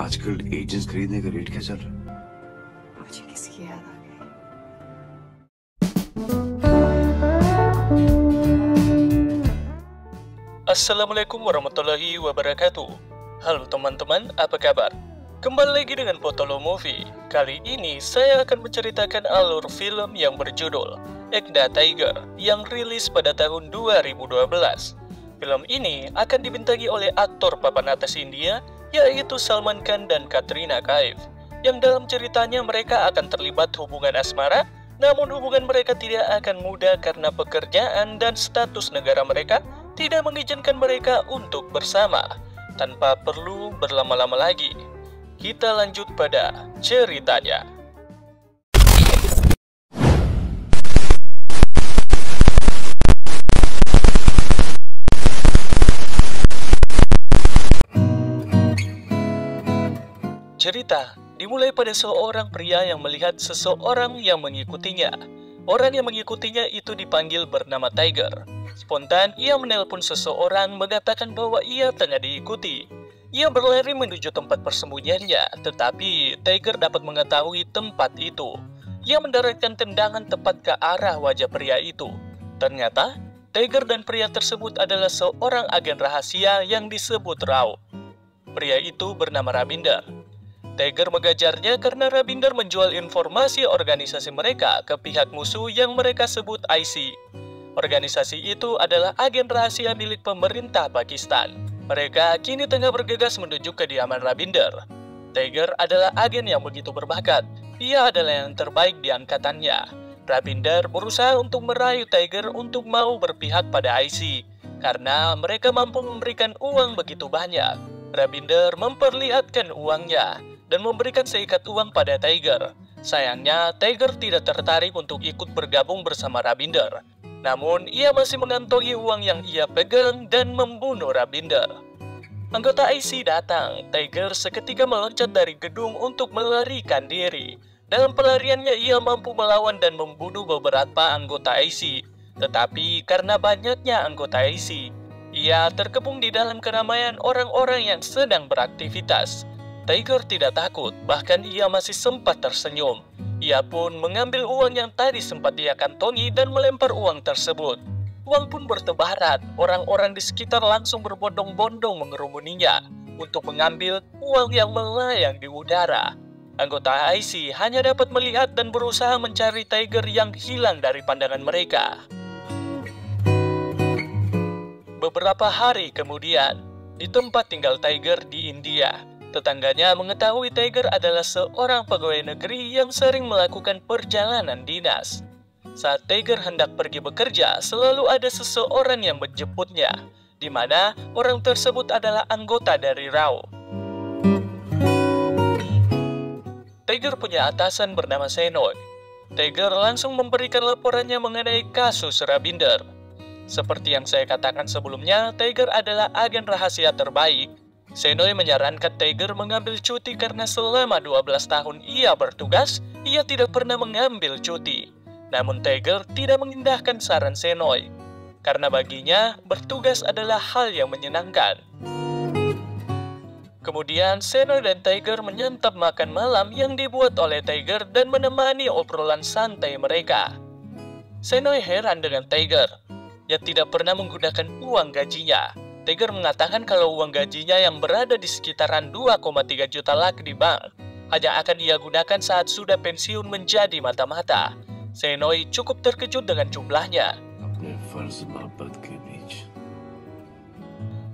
आजकल एजेंट्स खरीदने का रेट क्या चल रहा है? मुझे किसकी याद आ गई? Assalamualaikum warahmatullahi wabarakatuh. Halo teman-teman, apa kabar? Kembali lagi dengan Potolo Movie. Kali ini saya akan menceritakan alur film yang berjudul Ekta Tiger yang rilis pada tahun 2012. Film ini akan dibintangi oleh aktor papan atas India, yaitu Salman Khan dan Katrina Kaif, yang dalam ceritanya mereka akan terlibat hubungan asmara. Namun hubungan mereka tidak akan mudah karena pekerjaan dan status negara mereka tidak mengizinkan mereka untuk bersama. Tanpa perlu berlama-lama lagi, kita lanjut pada ceritanya. Cerita dimulai pada seorang pria yang melihat seseorang yang mengikutinya. Orang yang mengikutinya itu dipanggil bernama Tiger. Spontan, ia menelpon seseorang mengatakan bahwa ia tengah diikuti. Ia berlari menuju tempat persembunyiannya, tetapi Tiger dapat mengetahui tempat itu. Ia mendaratkan tendangan tepat ke arah wajah pria itu. Ternyata, Tiger dan pria tersebut adalah seorang agen rahasia yang disebut Rao. Pria itu bernama Rabinder. Tiger mengejarnya karena Rabinder menjual informasi organisasi mereka ke pihak musuh yang mereka sebut IC. Organisasi itu adalah agen rahasia milik pemerintah Pakistan. Mereka kini tengah bergegas menuju kediaman Rabinder. Tiger adalah agen yang begitu berbakat. Ia adalah yang terbaik di angkatannya. Rabinder berusaha untuk merayu Tiger untuk mau berpihak pada IC, karena mereka mampu memberikan uang begitu banyak. Rabinder memperlihatkan uangnya dan memberikan seikat uang pada Tiger. Sayangnya, Tiger tidak tertarik untuk ikut bergabung bersama Rabinder. Namun, ia masih mengantongi uang yang ia pegang dan membunuh Rabinder. Anggota IC datang. Tiger seketika meloncat dari gedung untuk melarikan diri. Dalam pelariannya, ia mampu melawan dan membunuh beberapa anggota IC. Tetapi, karena banyaknya anggota IC, ia terkepung di dalam keramaian orang-orang yang sedang beraktivitas. Tiger tidak takut, bahkan ia masih sempat tersenyum. Ia pun mengambil uang yang tadi sempat ia kantongi dan melempar uang tersebut. Uang pun bertebaran, orang-orang di sekitar langsung berbondong-bondong mengerumuninya untuk mengambil uang yang melayang di udara. Anggota IC hanya dapat melihat dan berusaha mencari Tiger yang hilang dari pandangan mereka. Beberapa hari kemudian, di tempat tinggal Tiger di India, tetangganya mengetahui Tiger adalah seorang pegawai negeri yang sering melakukan perjalanan dinas. Saat Tiger hendak pergi bekerja, selalu ada seseorang yang menjemputnya, di mana orang tersebut adalah anggota dari Rao. Tiger punya atasan bernama Senoy. Tiger langsung memberikan laporannya mengenai kasus Rabinder. Seperti yang saya katakan sebelumnya, Tiger adalah agen rahasia terbaik. Senoy menyarankan Tiger mengambil cuti karena selama 12 tahun ia bertugas, ia tidak pernah mengambil cuti. Namun Tiger tidak mengindahkan saran Senoy, karena baginya bertugas adalah hal yang menyenangkan. Kemudian Senoy dan Tiger menyantap makan malam yang dibuat oleh Tiger dan menemani obrolan santai mereka. Senoy heran dengan Tiger, yang tidak pernah menggunakan uang gajinya. Tiger mengatakan kalau uang gajinya yang berada di sekitaran 2,3 juta lak di bank hanya akan ia gunakan saat sudah pensiun menjadi mata-mata. Senoy cukup terkejut dengan jumlahnya.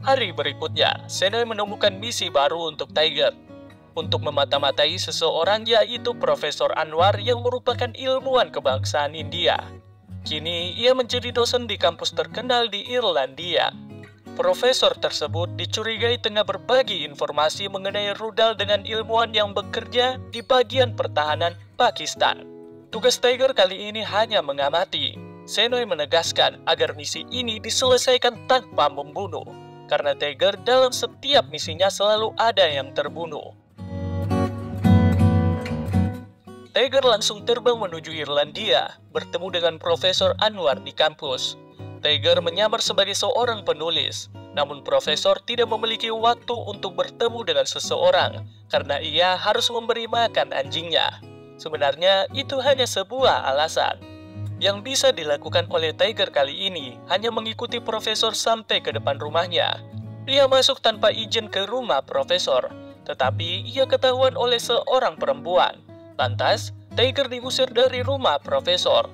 Hari berikutnya, Senoy menemukan misi baru untuk Tiger untuk memata-matai seseorang, yaitu Profesor Anwar yang merupakan ilmuwan kebangsaan India. Kini ia menjadi dosen di kampus terkenal di Irlandia. Profesor tersebut dicurigai tengah berbagi informasi mengenai rudal dengan ilmuwan yang bekerja di bagian pertahanan Pakistan. Tugas Tiger kali ini hanya mengamati. Senoy menegaskan agar misi ini diselesaikan tanpa membunuh, karena Tiger dalam setiap misinya selalu ada yang terbunuh. Tiger langsung terbang menuju Irlandia, bertemu dengan Profesor Anwar di kampus. Tiger menyamar sebagai seorang penulis. Namun Profesor tidak memiliki waktu untuk bertemu dengan seseorang karena ia harus memberi makan anjingnya. Sebenarnya itu hanya sebuah alasan. Yang bisa dilakukan oleh Tiger kali ini hanya mengikuti Profesor sampai ke depan rumahnya. Dia masuk tanpa izin ke rumah Profesor, tetapi ia ketahuan oleh seorang perempuan. Lantas, Tiger diusir dari rumah Profesor.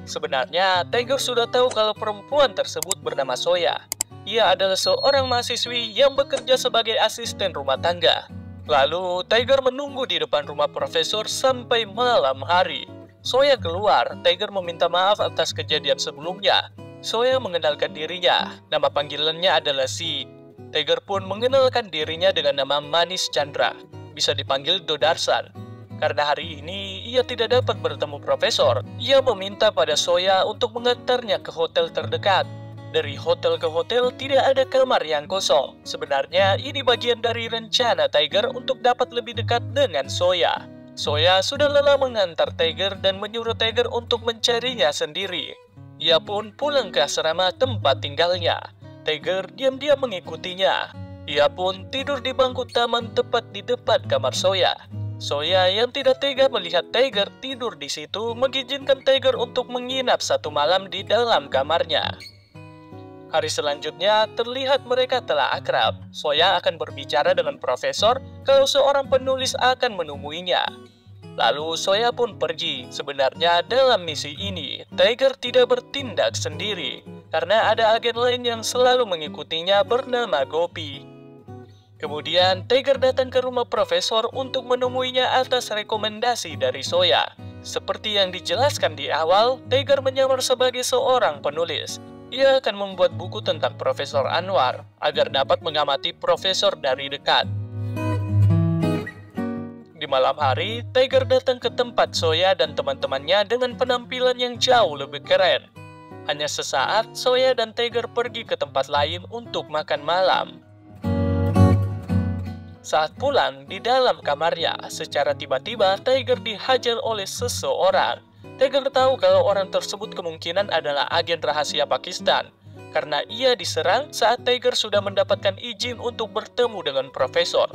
Sebenarnya, Tiger sudah tahu kalau perempuan tersebut bernama Soya. Ia adalah seorang mahasiswi yang bekerja sebagai asisten rumah tangga. Lalu, Tiger menunggu di depan rumah Profesor sampai malam hari. Soya keluar, Tiger meminta maaf atas kejadian sebelumnya. Soya mengenalkan dirinya, nama panggilannya adalah Si. Tiger pun mengenalkan dirinya dengan nama Manis Chandra, bisa dipanggil Dodarsan. Karena hari ini ia tidak dapat bertemu Profesor, ia meminta pada Soya untuk mengantarnya ke hotel terdekat. Dari hotel ke hotel tidak ada kamar yang kosong. Sebenarnya ini bagian dari rencana Tiger untuk dapat lebih dekat dengan Soya. Soya sudah lelah mengantar Tiger dan menyuruh Tiger untuk mencarinya sendiri. Ia pun pulang ke asrama tempat tinggalnya. Tiger diam-diam mengikutinya. Ia pun tidur di bangku taman tepat di depan kamar Soya. Soya yang tidak tega melihat Tiger tidur di situ mengizinkan Tiger untuk menginap satu malam di dalam kamarnya. Hari selanjutnya terlihat mereka telah akrab. Soya akan berbicara dengan Profesor kalau seorang penulis akan menemuinya. Lalu Soya pun pergi. Sebenarnya dalam misi ini, Tiger tidak bertindak sendiri karena ada agen lain yang selalu mengikutinya bernama Gopi. Kemudian Tiger datang ke rumah Profesor untuk menemuinya atas rekomendasi dari Soya. Seperti yang dijelaskan di awal, Tiger menyamar sebagai seorang penulis. Ia akan membuat buku tentang Profesor Anwar agar dapat mengamati Profesor dari dekat. Di malam hari, Tiger datang ke tempat Soya dan teman-temannya dengan penampilan yang jauh lebih keren. Hanya sesaat, Soya dan Tiger pergi ke tempat lain untuk makan malam. Saat pulang di dalam kamarnya, secara tiba-tiba Tiger dihajar oleh seseorang. Tiger tahu kalau orang tersebut kemungkinan adalah agen rahasia Pakistan, karena ia diserang saat Tiger sudah mendapatkan izin untuk bertemu dengan Profesor.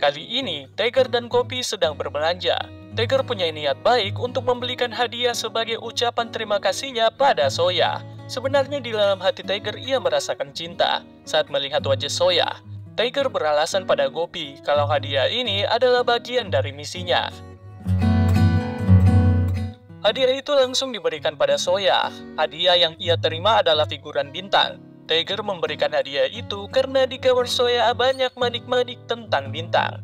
Kali ini, Tiger dan Gopi sedang berbelanja. Tiger punya niat baik untuk membelikan hadiah sebagai ucapan terima kasihnya pada Soya. Sebenarnya di dalam hati Tiger ia merasakan cinta saat melihat wajah Soya. Tiger beralasan pada Gopi kalau hadiah ini adalah bagian dari misinya. Hadiah itu langsung diberikan pada Soya. Hadiah yang ia terima adalah figuran bintang. Tiger memberikan hadiah itu karena di kamar Soya banyak manik-manik tentang bintang.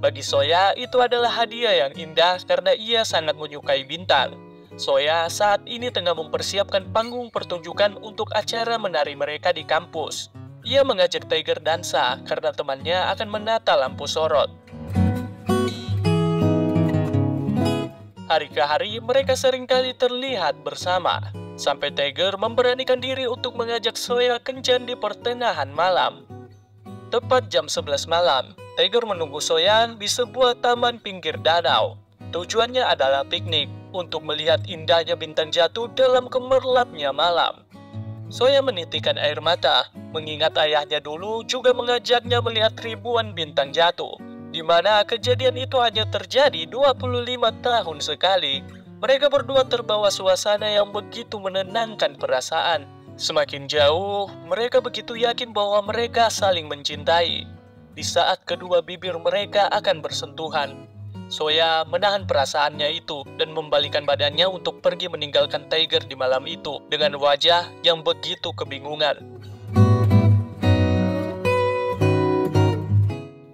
Bagi Soya itu adalah hadiah yang indah karena ia sangat menyukai bintang. Soya saat ini tengah mempersiapkan panggung pertunjukan untuk acara menari mereka di kampus. Ia mengajak Tiger dansa karena temannya akan menata lampu sorot. Hari ke hari mereka seringkali terlihat bersama, sampai Tiger memberanikan diri untuk mengajak Soya kencan di pertengahan malam. Tepat jam 11 malam, Tiger menunggu Soya di sebuah taman pinggir danau. Tujuannya adalah piknik untuk melihat indahnya bintang jatuh dalam gemerlapnya malam. Soya menitikkan air mata, mengingat ayahnya dulu juga mengajaknya melihat ribuan bintang jatuh, di mana kejadian itu hanya terjadi 25 tahun sekali. Mereka berdua terbawa suasana yang begitu menenangkan perasaan. Semakin jauh, mereka begitu yakin bahwa mereka saling mencintai. Di saat kedua bibir mereka akan bersentuhan, Soya menahan perasaannya itu dan membalikan badannya untuk pergi meninggalkan Tiger di malam itu dengan wajah yang begitu kebingungan.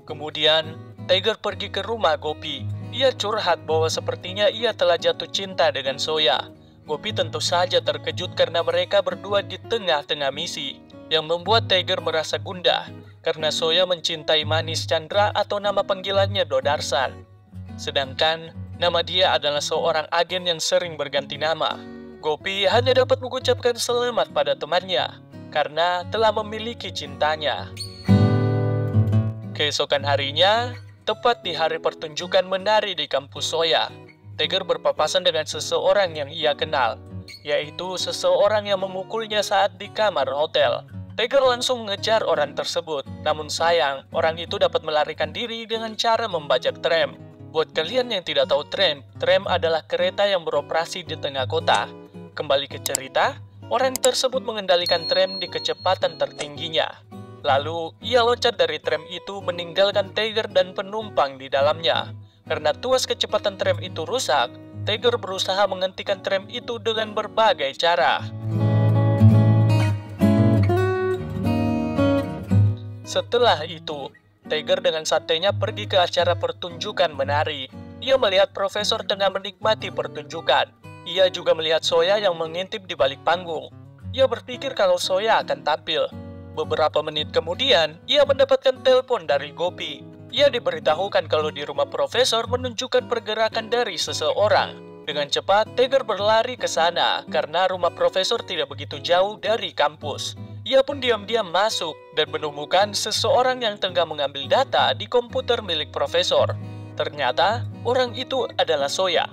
Kemudian, Tiger pergi ke rumah Gopi. Ia curhat bahwa sepertinya ia telah jatuh cinta dengan Soya. Gopi tentu saja terkejut karena mereka berdua di tengah-tengah misi, yang membuat Tiger merasa gundah karena Soya mencintai Manis Chandra atau nama panggilannya Dodarsan. Sedangkan nama dia adalah seorang agen yang sering berganti nama. Gopi hanya dapat mengucapkan selamat pada temannya karena telah memiliki cintanya. Keesokan harinya, tepat di hari pertunjukan menari di kampus Soya, Tiger berpapasan dengan seseorang yang ia kenal. yaitu seseorang yang memukulnya saat di kamar hotel. Tiger langsung mengejar orang tersebut, namun sayang, orang itu dapat melarikan diri dengan cara membajak tram. Buat kalian yang tidak tahu tram adalah kereta yang beroperasi di tengah kota. Kembali ke cerita, orang tersebut mengendalikan tram di kecepatan tertingginya. Lalu, ia loncat dari tram itu meninggalkan Tiger dan penumpang di dalamnya. Karena tuas kecepatan tram itu rusak, Tiger berusaha menghentikan tram itu dengan berbagai cara. Setelah itu, Tiger dengan santainya pergi ke acara pertunjukan menari. Ia melihat profesor tengah menikmati pertunjukan. Ia juga melihat Soya yang mengintip di balik panggung. Ia berpikir kalau Soya akan tampil. Beberapa menit kemudian, ia mendapatkan telepon dari Gopi. Ia diberitahukan kalau di rumah profesor menunjukkan pergerakan dari seseorang. Dengan cepat, Tiger berlari ke sana karena rumah profesor tidak begitu jauh dari kampus. Ia pun diam-diam masuk dan menemukan seseorang yang tengah mengambil data di komputer milik profesor. Ternyata, orang itu adalah Soya.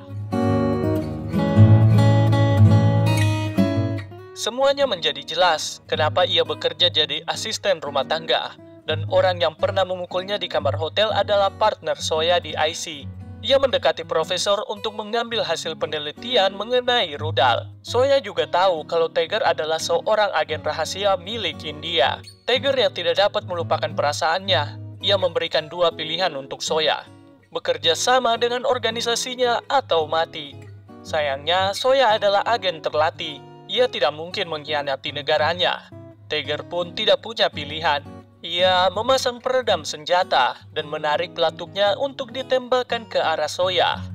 Semuanya menjadi jelas kenapa ia bekerja jadi asisten rumah tangga. Dan orang yang pernah memukulnya di kamar hotel adalah partner Soya di IC. Ia mendekati profesor untuk mengambil hasil penelitian mengenai rudal. Soya juga tahu kalau Tiger adalah seorang agen rahasia milik India. Tiger yang tidak dapat melupakan perasaannya, ia memberikan dua pilihan untuk Soya. Bekerja sama dengan organisasinya atau mati. Sayangnya, Soya adalah agen terlatih. Ia tidak mungkin mengkhianati negaranya. Tiger pun tidak punya pilihan. Ia memasang peredam senjata dan menarik pelatuknya untuk ditembakkan ke arah Soya.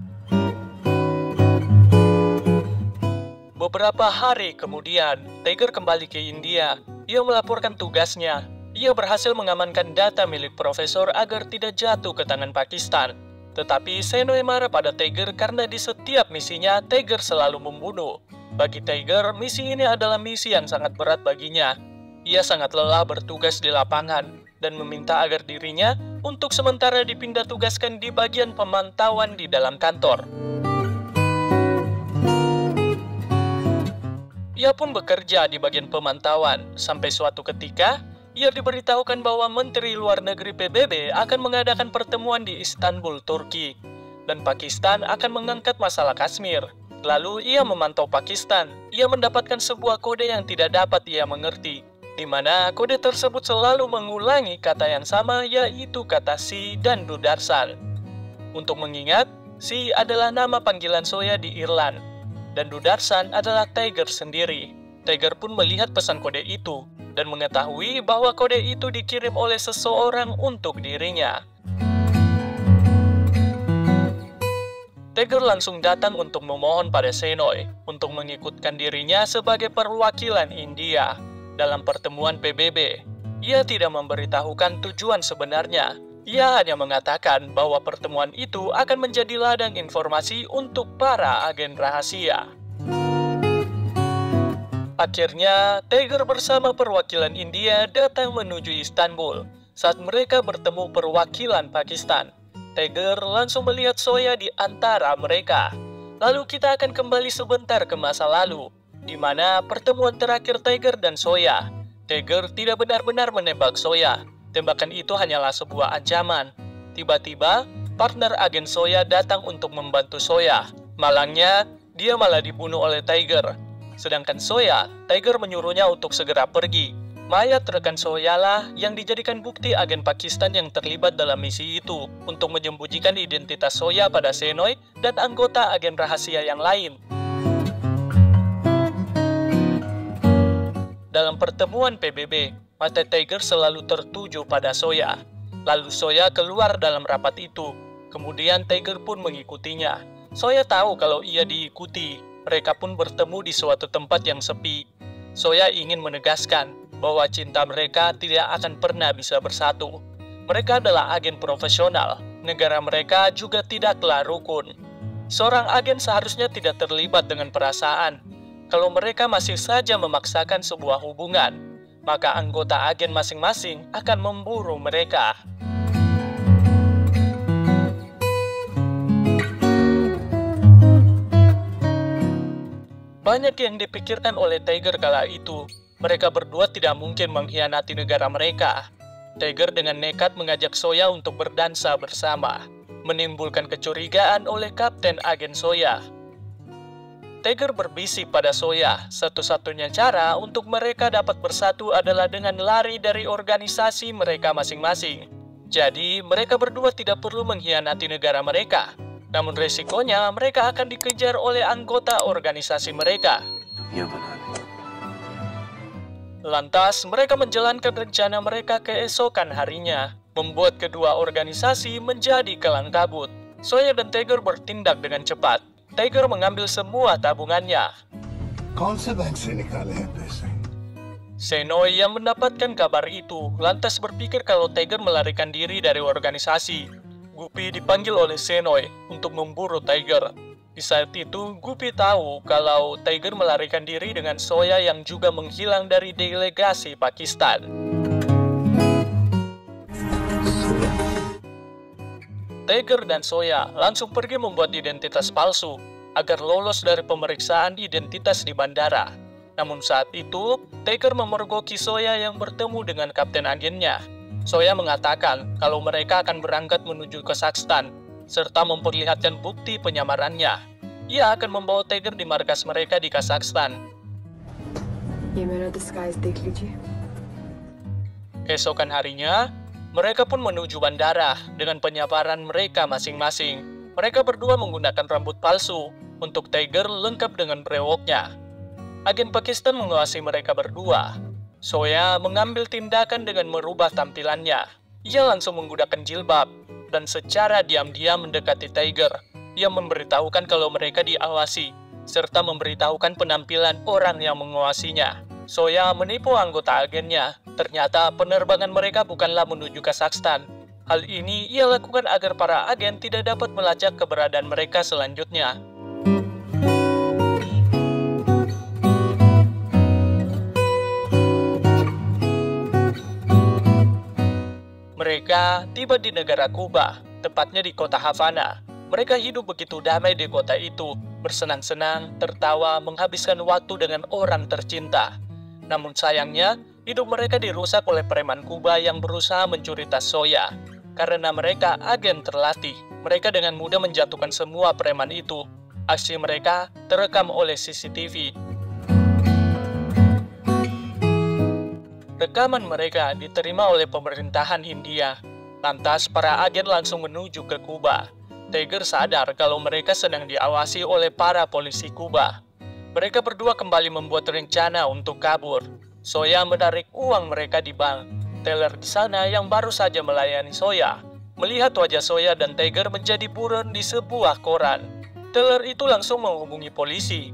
Beberapa hari kemudian, Tiger kembali ke India. Ia melaporkan tugasnya. Ia berhasil mengamankan data milik profesor agar tidak jatuh ke tangan Pakistan. Tetapi Shenoy marah pada Tiger karena di setiap misinya Tiger selalu membunuh. Bagi Tiger, misi ini adalah misi yang sangat berat baginya. Ia sangat lelah bertugas di lapangan dan meminta agar dirinya untuk sementara dipindah tugaskan di bagian pemantauan di dalam kantor. Ia pun bekerja di bagian pemantauan sampai suatu ketika ia diberitahukan bahwa Menteri Luar Negeri PBB akan mengadakan pertemuan di Istanbul, Turki, dan Pakistan akan mengangkat masalah Kashmir. Lalu ia memantau Pakistan. Ia mendapatkan sebuah kode yang tidak dapat ia mengerti, di mana kode tersebut selalu mengulangi kata yang sama, yaitu kata Si dan Dudarsan. Untuk mengingat, Si adalah nama panggilan Soya di Irland, dan Dudarsan adalah Tiger sendiri. Tiger pun melihat pesan kode itu, dan mengetahui bahwa kode itu dikirim oleh seseorang untuk dirinya. Tiger langsung datang untuk memohon pada Shenoy untuk mengikutkan dirinya sebagai perwakilan India dalam pertemuan PBB. Ia tidak memberitahukan tujuan sebenarnya. Ia hanya mengatakan bahwa pertemuan itu akan menjadi ladang informasi untuk para agen rahasia. Akhirnya, Tiger bersama perwakilan India datang menuju Istanbul. Saat mereka bertemu perwakilan Pakistan, Tiger langsung melihat Soya di antara mereka. Lalu kita akan kembali sebentar ke masa lalu, di mana pertemuan terakhir Tiger dan Soya. Tiger tidak benar-benar menembak Soya. Tembakan itu hanyalah sebuah ancaman. Tiba-tiba, partner agen Soya datang untuk membantu Soya. Malangnya, dia malah dibunuh oleh Tiger. Sedangkan Soya, Tiger menyuruhnya untuk segera pergi. Mayat rekan Soya lah yang dijadikan bukti agen Pakistan yang terlibat dalam misi itu untuk menyembunyikan identitas Soya pada Shenoy dan anggota agen rahasia yang lain. Dalam pertemuan PBB, mata Tiger selalu tertuju pada Soya. Lalu Soya keluar dalam rapat itu. Kemudian Tiger pun mengikutinya. Soya tahu kalau ia diikuti. Mereka pun bertemu di suatu tempat yang sepi. Soya ingin menegaskan bahwa cinta mereka tidak akan pernah bisa bersatu. Mereka adalah agen profesional. Negara mereka juga tidaklah rukun. Seorang agen seharusnya tidak terlibat dengan perasaan. Kalau mereka masih saja memaksakan sebuah hubungan, maka anggota agen masing-masing akan memburu mereka. Banyak yang dipikirkan oleh Tiger kala itu. Mereka berdua tidak mungkin mengkhianati negara mereka. Tiger dengan nekat mengajak Soya untuk berdansa bersama, menimbulkan kecurigaan oleh Kapten Agen Soya. Tiger berbisik pada Soya, satu-satunya cara untuk mereka dapat bersatu adalah dengan lari dari organisasi mereka masing-masing. Jadi, mereka berdua tidak perlu mengkhianati negara mereka. Namun resikonya mereka akan dikejar oleh anggota organisasi mereka. दुनिया बना दे। Lantas, mereka menjalankan rencana mereka keesokan harinya, membuat kedua organisasi menjadi kelang kabut. Soya dan Tiger bertindak dengan cepat. Tiger mengambil semua tabungannya. कौन से बैंक से निकाले हैं पैसे? Senoy yang mendapatkan kabar itu lantas berpikir kalau Tiger melarikan diri dari organisasi. Guppy dipanggil oleh Senoy untuk memburu Tiger. Di saat itu, Guppy tahu kalau Tiger melarikan diri dengan Soya yang juga menghilang dari delegasi Pakistan. Tiger dan Soya langsung pergi membuat identitas palsu agar lolos dari pemeriksaan identitas di bandara. Namun saat itu, Tiger memergoki Soya yang bertemu dengan kapten agennya. Soya mengatakan kalau mereka akan berangkat menuju Kazakhstan, serta memperlihatkan bukti penyamarannya. Ia akan membawa Tiger di markas mereka di Kazakhstan. ये मेरा disguise देख लीजिए। Keesokan harinya, mereka pun menuju bandara dengan penyamaran mereka masing-masing. Mereka berdua menggunakan rambut palsu, untuk Tiger lengkap dengan brewoknya. Agen Pakistan menguasai mereka berdua. Soya mengambil tindakan dengan merubah tampilannya. Ia langsung menggunakan jilbab, dan secara diam-diam mendekati Tiger. Ia memberitahukan kalau mereka diawasi, serta memberitahukan penampilan orang yang menguasinya. Soya menipu anggota agennya. Ternyata penerbangan mereka bukanlah menuju Kazakhstan. Hal ini ia lakukan agar para agen tidak dapat melacak keberadaan mereka selanjutnya. Mereka tiba di negara Kuba, tepatnya di kota Havana. Mereka hidup begitu damai di kota itu, bersenang-senang, tertawa, menghabiskan waktu dengan orang tercinta. Namun sayangnya, hidup mereka dirusak oleh preman Kuba yang berusaha mencuri tas Soya. Karena mereka agen terlatih, mereka dengan mudah menjatuhkan semua preman itu. Aksi mereka terekam oleh CCTV. Rekaman mereka diterima oleh pemerintahan Hindia. Lantas para agen langsung menuju ke Kuba. Tiger sadar kalau mereka sedang diawasi oleh para polisi Kuba. Mereka berdua kembali membuat rencana untuk kabur. Soya menarik uang mereka di bank. Teller di sana yang baru saja melayani Soya melihat wajah Soya dan Tiger menjadi buron di sebuah koran. Teller itu langsung menghubungi polisi.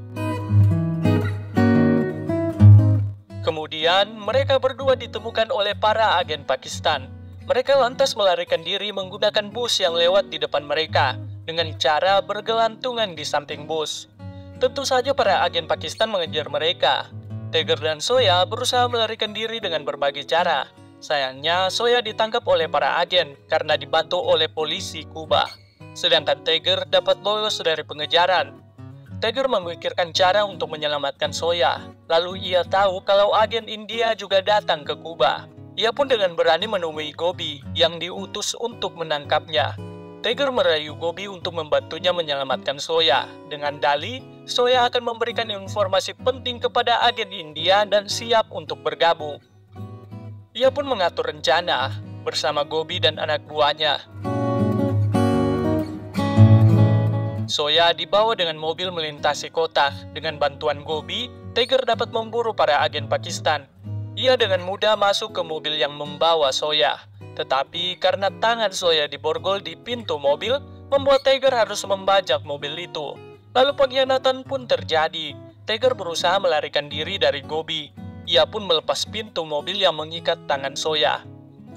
Kemudian mereka berdua ditemukan oleh para agen Pakistan. Mereka lantas melarikan diri menggunakan bus yang lewat di depan mereka dengan cara bergelantungan di samping bus. Tentu saja para agen Pakistan mengejar mereka. Tiger dan Soya berusaha melarikan diri dengan berbagai cara. Sayangnya, Soya ditangkap oleh para agen karena dibantu oleh polisi Kuba. Sedangkan Tiger dapat lolos dari pengejaran. Tiger memikirkan cara untuk menyelamatkan Soya. Lalu ia tahu kalau agen India juga datang ke Kuba. Ia pun dengan berani menemui Gobi yang diutus untuk menangkapnya. Tiger merayu Gobi untuk membantunya menyelamatkan Soya. Dengan dalih, Soya akan memberikan informasi penting kepada agen India dan siap untuk bergabung. Ia pun mengatur rencana bersama Gobi dan anak buahnya. Soya dibawa dengan mobil melintasi kota. Dengan bantuan Gobi, Tiger dapat memburu para agen Pakistan. Ia dengan mudah masuk ke mobil yang membawa Soya. Tetapi karena tangan Soya diborgol di pintu mobil, membuat Tiger harus membajak mobil itu. Lalu pengkhianatan pun terjadi. Tiger berusaha melarikan diri dari Gobi. Ia pun melepas pintu mobil yang mengikat tangan Soya.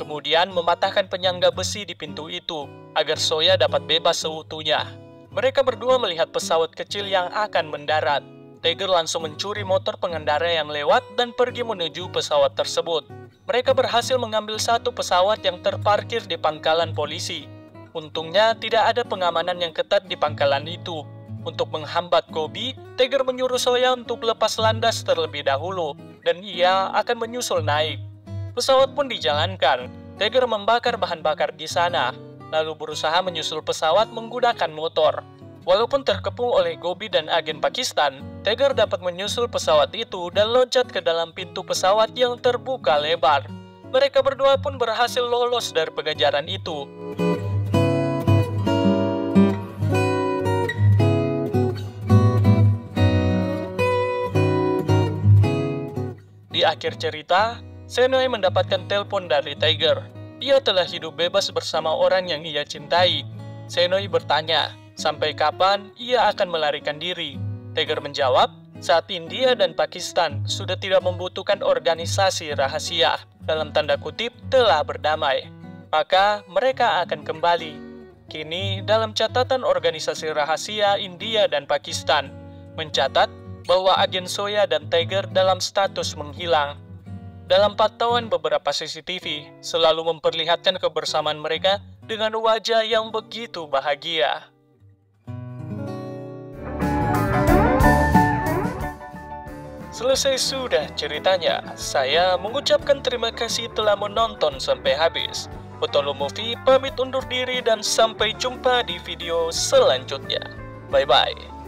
Kemudian mematahkan penyangga besi di pintu itu, agar Soya dapat bebas seutuhnya. Mereka berdua melihat pesawat kecil yang akan mendarat. Tiger langsung mencuri motor pengendara yang lewat dan pergi menuju pesawat tersebut. Mereka berhasil mengambil satu pesawat yang terparkir di pangkalan polisi. Untungnya tidak ada pengamanan yang ketat di pangkalan itu. Untuk menghambat Gobi, Tiger menyuruh Soya untuk lepas landas terlebih dahulu, dan ia akan menyusul naik. Pesawat pun dijalankan. Tiger membakar bahan bakar di sana, lalu berusaha menyusul pesawat menggunakan motor. Walaupun terkepung oleh Gobi dan agen Pakistan, Tiger dapat menyusul pesawat itu dan loncat ke dalam pintu pesawat yang terbuka lebar. Mereka berdua pun berhasil lolos dari pengejaran itu. Di akhir cerita, Shenoy mendapatkan telepon dari Tiger. Ia telah hidup bebas bersama orang yang ia cintai. Shenoy bertanya, sampai kapan ia akan melarikan diri? Tiger menjawab, saat India dan Pakistan sudah tidak membutuhkan organisasi rahasia, dalam tanda kutip, telah berdamai. Maka mereka akan kembali. Kini, dalam catatan organisasi rahasia India dan Pakistan, mencatat bahwa agen Soya dan Tiger dalam status menghilang. Dalam pantauan beberapa CCTV, selalu memperlihatkan kebersamaan mereka dengan wajah yang begitu bahagia. Selesai sudah ceritanya. Saya mengucapkan terima kasih telah menonton sampai habis. Betolo Movie pamit undur diri dan sampai jumpa di video selanjutnya. Bye-bye.